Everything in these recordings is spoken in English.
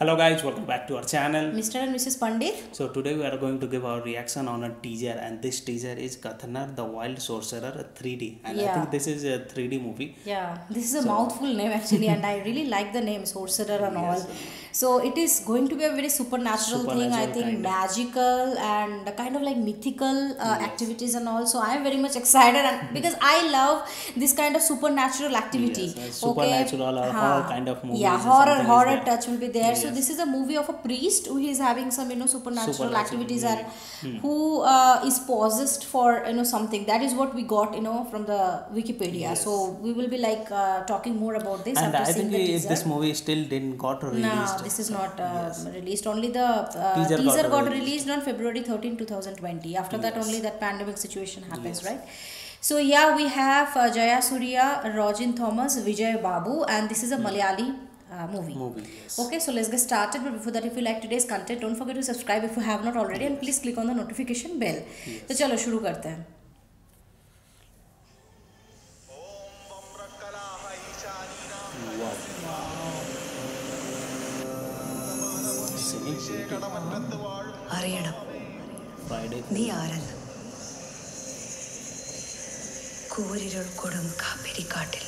Hello guys, welcome back to our channel. Mr. and Mrs. Pandit. So today we are going to give our reaction on a teaser, and this teaser is Gathanar the Wild Sorcerer 3D, and I think this is a 3D movie. Yeah, this is a mouthful name actually, and I really like the name Sorcerer and all. So it is going to be a very supernatural thing, I think, magical and kind of like mythical activities and all. So I am very much excited, and because I love this kind of supernatural activity. Supernatural or horror kind of movie. Yeah, horror touch will be there. So this is a movie of a priest who is having some supernatural activities and who is possessed for something. That is what we got from the Wikipedia. So we will be like talking more about this. And I think this movie still didn't got released. No, this is not released. Only the teaser got released on February 13, 2020. After that, only that pandemic situation happens, right? So yeah, we have Jaya Surya, Rojin Thomas, Vijay Babu, and this is a Malayali movie. Okay, so let's get started. But before that, if you like today's content, don't forget to subscribe if you have not already, and please click on the notification bell. So चलो शुरू करते हैं. അറിയണം നീ ആരെന്ന് കൂരിരുൾ കൊടും കാപ്പിരിക്കാട്ടിൽ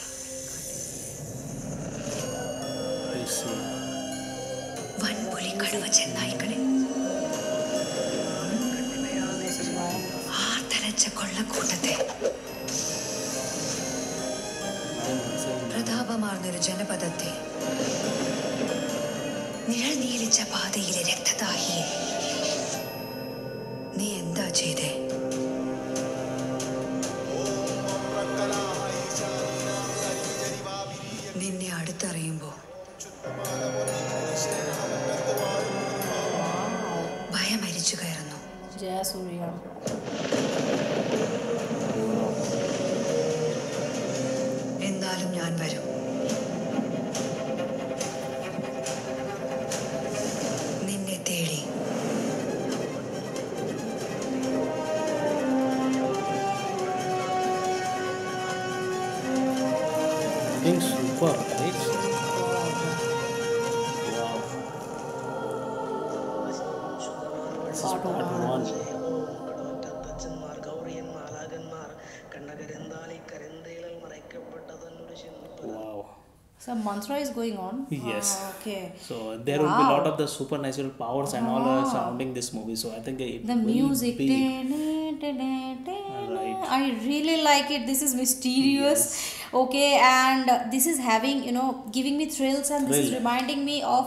വൻപുലി കടുവ ചെന്നായ്ക്കളിൽ ആർത്തലച്ച കൊള്ളക്കൂട്ടത്തെ പ്രതാപമാർന്നൊരു ജനപദത്തെ നിഴൽ നീലിച്ച പാതയിലെ രക്തദാഹിയെ നീ എന്താ ചെയ്തേ? നിന്നെ അടുത്തറിയുമ്പോ ഭയം അരിച്ചു കയറുന്നു. എന്നാലും ഞാൻ വരും. നിന്നെ തേടി. Super, right? Wow. Wow. Some mantra is going on. Yes. Okay. So there will be a lot of the supernatural powers and all surrounding this movie. So I think it the music. I really like it. This is mysterious. Okay, and this is having giving me thrills, and this is reminding me of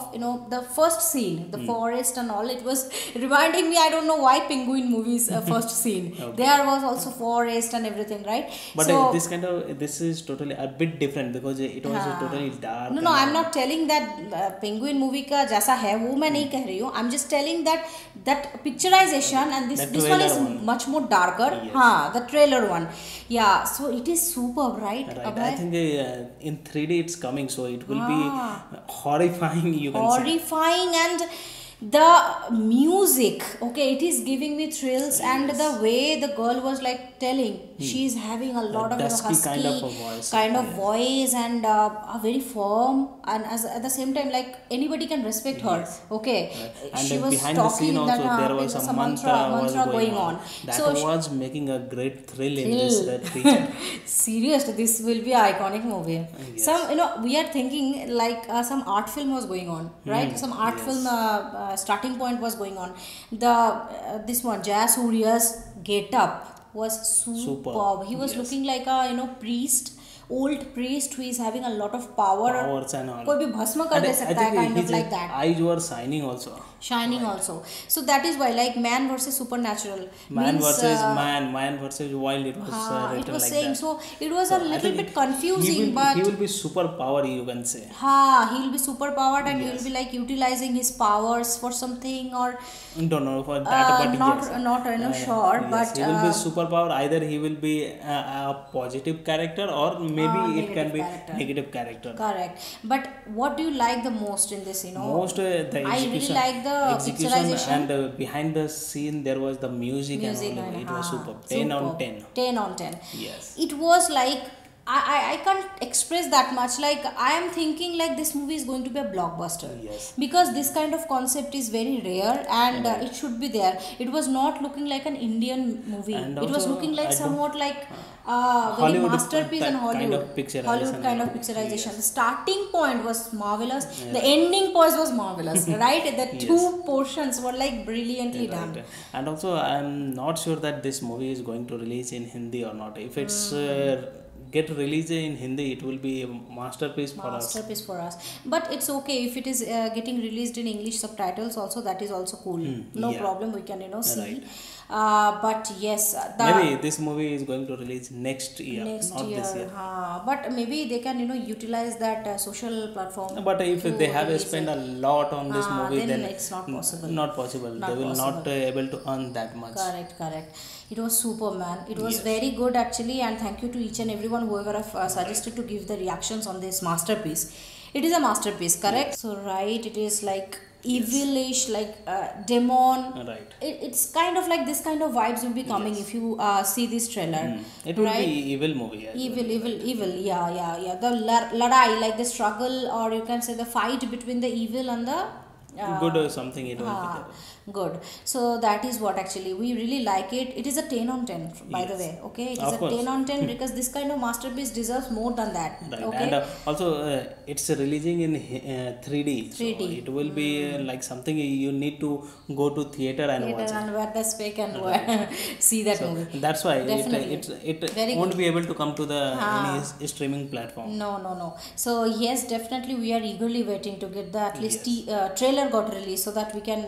the first scene, the forest and all. It was reminding me, I don't know why Penguin movies first scene. There was also forest and everything, right? But this is totally a bit different because it was totally dark. No, I'm not telling that Penguin movie ka jaisa hai wo main nahi keh rahi hu. I'm just telling that picturization, and this one is much more darker. The trailer one. Yeah, so it is superb, right? I think in 3D it's coming, so it will be horrifying. You can say horrifying, and the music, okay, it is giving me thrills, and the way the girl was like telling, she's having a lot of husky kind of voice, and a very firm, and at the same time, like anybody can respect her. Okay, and she was behind talking the scene also there was a mantra going on. That was making a great thrill in this teaser. Seriously, this will be an iconic movie. Some we are thinking like some art film was going on, right? Some art film starting point was going on. This one Jaya Surya's get up was superb. He was looking like a priest, old priest who is having a lot of powers and all. कोई भी भस्म कर दे सकता है, kind of like that. Eyes were shining also. So that is why, like, man versus supernatural, man versus wild, it was written it was like saying that. So it was a little bit confusing, but he will be super powered, you can say. He will be super powered, and he will be like utilizing his powers for something, or don't know for that, but not sure, but he will be super powered. Either he will be a positive character, or maybe it can be negative character. Correct. But what do you like the most in this? Most the execution. I really like the picturization, and behind the scene there was the music and all. It was super. 10 on 10. 10 on 10. Yes. It was like I can't express that much. Like I am thinking like this movie is going to be a blockbuster. Yes. Because this kind of concept is very rare and Right. it should be there. It was not looking like an Indian movie. And It was also, looking like I don't- somewhat like very Hollywood masterpiece in kind Hollywood. of picturization, Hollywood kind of I think. picturization. Yes. The starting point was marvelous. Yeah. The ending point was marvelous. Right? The Yes. two portions were like brilliantly done. Right. And also, I'm not sure that this movie is going to release in Hindi or not. If it's get released in Hindi, it will be a masterpiece for us. Masterpiece for us, but it's okay if it is getting released in English subtitles also. That is also cool. No yeah. problem, we can see. Right. But yes, the Maybe this movie is going to release next year, next not year, this year. but maybe they can utilize that social platform. But if to they have release spent it. a lot on this movie, then then it's not possible. Not possible. Not They will not possible. able to earn that much. Correct. It was Superman. It was Yes. very good actually, and thank you to each and everyone whoever have suggested to give the reactions on this masterpiece. It is a masterpiece, correct? So right, it is like evilish, like demon. Right. It's kind of like this kind of vibes will be coming if you see this trailer. It will right? be evil movie. as well. Evil. Yeah. The ladai, like the struggle, or you can say the fight between the evil and the Good or something. It will be Ah, there. good. So that is what actually we really like it. It is a 10 on 10 by the Yes. way. Okay, it is Of a course. 10 on 10 because this kind of masterpiece deserves more than that. Right. Okay. And also, it's releasing in 3D. 3D. So it will be like something you need to go to theater and watch. and wear the spec and see that movie. That's why Definitely. it Very won't good. be able to come to the any streaming platform. No. So yes, definitely we are eagerly waiting to get the at least Yes. trailer got released so that we can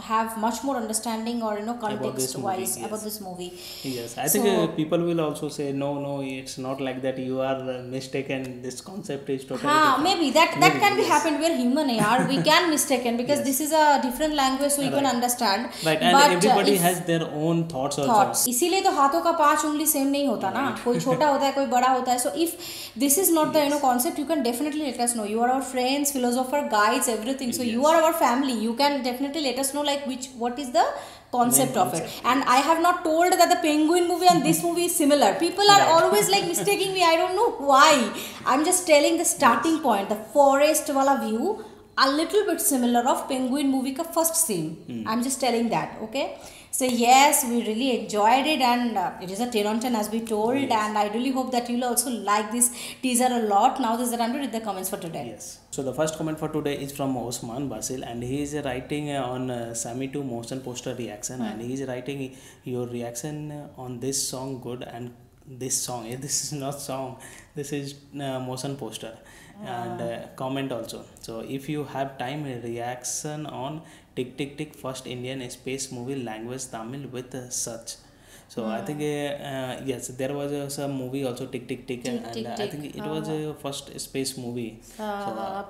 have much more understanding or this context wise movie, yes. about this movie. Yes, I think So- people will also say no, it's not like that. You are mistaken. This concept is totally हाँ different. maybe that Maybe, can be yes. happened. We are human यार. We can mistaken because Yes. this is a different language so you can Right. understand. Right, and But, everybody if has their own thoughts also. thoughts. इसीलिए तो हाथों का 5 उंगली same नहीं होता ना. कोई छोटा होता है कोई बड़ा होता है. So if this is not the concept, you can definitely let us know. You are our friends, philosopher, guides, everything. So you Yes. are our family. You can definitely let us know like what is the concept Main of it. concept, And I have not told that the Penguin movie and this movie is similar. People are Right. always like mistaking me. I don't know why. I'm just telling the starting point, the forest wala view, a little bit similar of Penguin movie ka first scene. I'm just telling that, okay? So yes, we really enjoyed it and it is a 10 on 10 as we told. Yes. And I really hope that you'll also like this teaser a lot. Now this is the time to read the comments for today. Yes. So the first comment for today is from Osman Basil, and he is writing on Sami 2 motion poster reaction, and he is writing your reaction on this song good, and this song. This is not song. This is motion poster. And comment also. So if you have time, a reaction on Tick Tick Tick, first Indian space movie language Tamil with such. So I think yes, there was some movie also Tick Tick Tick, Tick, and Tick, I Tick. think it was a first space movie.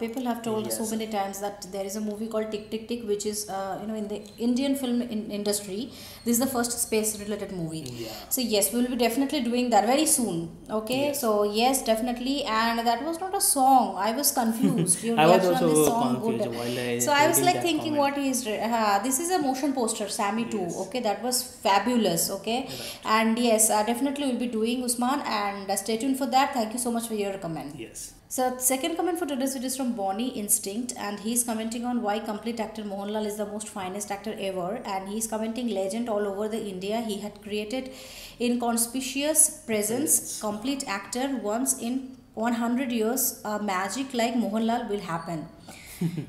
People have told yes. so many times that there is a movie called Tick Tick Tick, which is in the Indian film industry. This is the first space related movie. Yeah. So yes, we will be definitely doing that very soon. Okay, Yes. so yes, definitely, and that was not a song. I was confused. Your I was reaction on also this song confused good. while I So I was reading like that thinking, comment. what is this is a motion poster, Sammy 2. Yes. Okay, that was fabulous. Okay, Right. and yes, definitely we'll be doing Usman, and stay tuned for that. Thank you so much for your comment. Yes. So second comment for today's video is from Bonnie Instinct, and he's commenting on why complete actor Mohanlal is the most finest actor ever, and he's commenting legend all over the India he had created inconspicuous presence, complete actor once in 100 years, magic like Mohanlal will happen.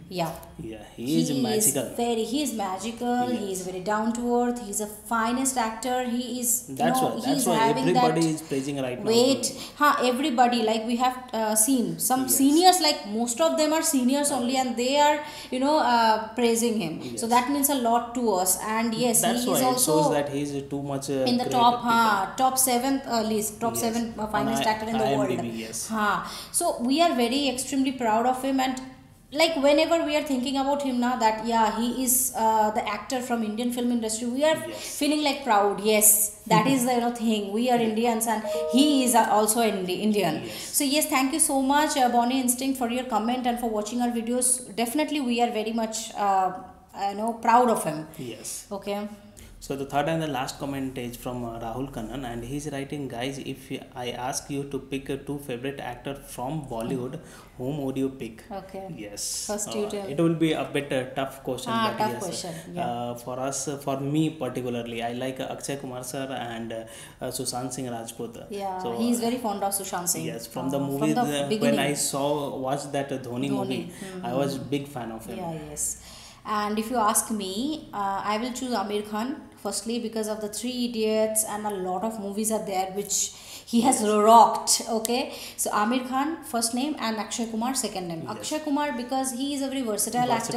Yeah. Yeah, he is magical. He is magical. Yes. He is very down to earth. He's a finest actor. He is. That's why. he's That's why having everybody that is praising right now. weight. Everybody, like we have seen some Yes. seniors, like most of them are seniors only, and they are praising him. So Yes. that means a lot to us. And yes, That's he why is it also shows that he is too much in the great top people. top 7 list, top Yes. 7 On finest actor in the IMDb, world. yes. So we are very extremely proud of him, and like whenever we are thinking about him now, that yeah, he is the actor from Indian film industry, we are Yes. feeling like proud. Yes, that is the thing. We are Indians, and he is also Indian. Yes. So yes, thank you so much, Bonnie Instinct, for your comment and for watching our videos. Definitely, we are very much proud of him. Yes. Okay. So the third and the last comment is from Rahul Kannan, and he's writing, guys, if I ask you to pick two favorite actor from Bollywood, whom would you pick? Okay. Yes. First you tell. It will be a bit tough question. But Tough yes, question. Yeah. for us, for me particularly, I like Akshay Kumar sir and Sushant Singh Rajput. Yeah, So, he's very fond of Sushant Singh. yes, from the movie when beginning. I watched that Dhoni movie, I was big fan of him. Yeah, yes. And if you ask me, I will choose Amir Khan. Firstly, because of the Three Idiots and a lot of movies are there which he has rocked. Okay, so Amir Khan first name and Akshay Kumar second name. Yes. Akshay Kumar because he is a very versatile actor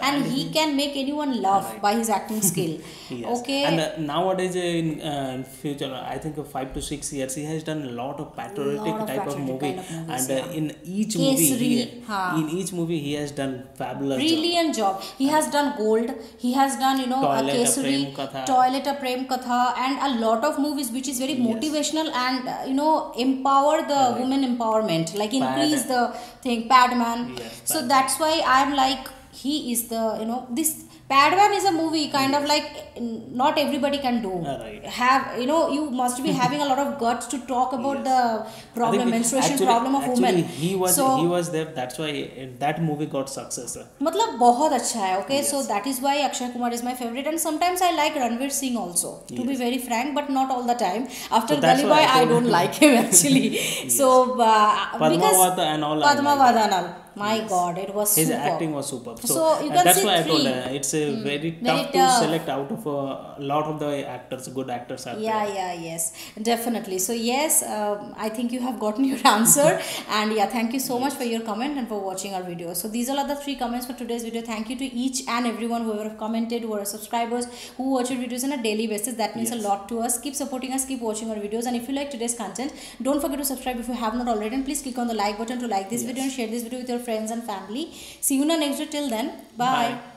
and he he can make anyone laugh Right. by his acting skill. Yes. Okay. And nowadays in future, I think 5 to 6 years, he has done a lot of patriotic Lot of type of patriotic movie, kind of movies, and yeah. in each Kesari, in each movie he has done fabulous job. Brilliant job. He has done Gold. He has done, you know, Toilet, Kesari, Prem Katha. Toilet, a Prem Katha, and a lot of movies which is very motivational and you know empower the women empowerment, like increase the thing. Padman. Yes, So Padman. that's why I'm like he is the, you know, this. Padman is a movie kind of like not everybody can do. Right. Have, you know, you must be having a lot of guts to talk about the problem, I think menstruation problem of women. He was there. That's why that movie got success. मतलब बहुत अच्छा है. Okay, Yes. so that is why Akshay Kumar is my favorite, and sometimes I like Ranveer Singh also, to be Yes. very frank, but not all the time. After So that's Gully why Boy I I told don't you. like him actually. So because Padmavat and all. I like. Padmavat and all, my Yes. God, it was His super. acting was superb. So you can that's see why I told three. it's a very tough to tough. select out of a lot of the actors, good actors are Yeah, there. yeah, yes, definitely. So yes, I think you have gotten your answer, and yeah, thank you so much for your comment and for watching our video. So these are the 3 comments for today's video. Thank you to each and everyone who have commented, who are subscribers, who watch our videos on a daily basis. That means a lot to us. Keep supporting us, keep watching our videos, and if you like today's content, don't forget to subscribe if you have not already, and please click on the like button to like this video and share this video with your friends and family. See you in the next video. Till then, bye.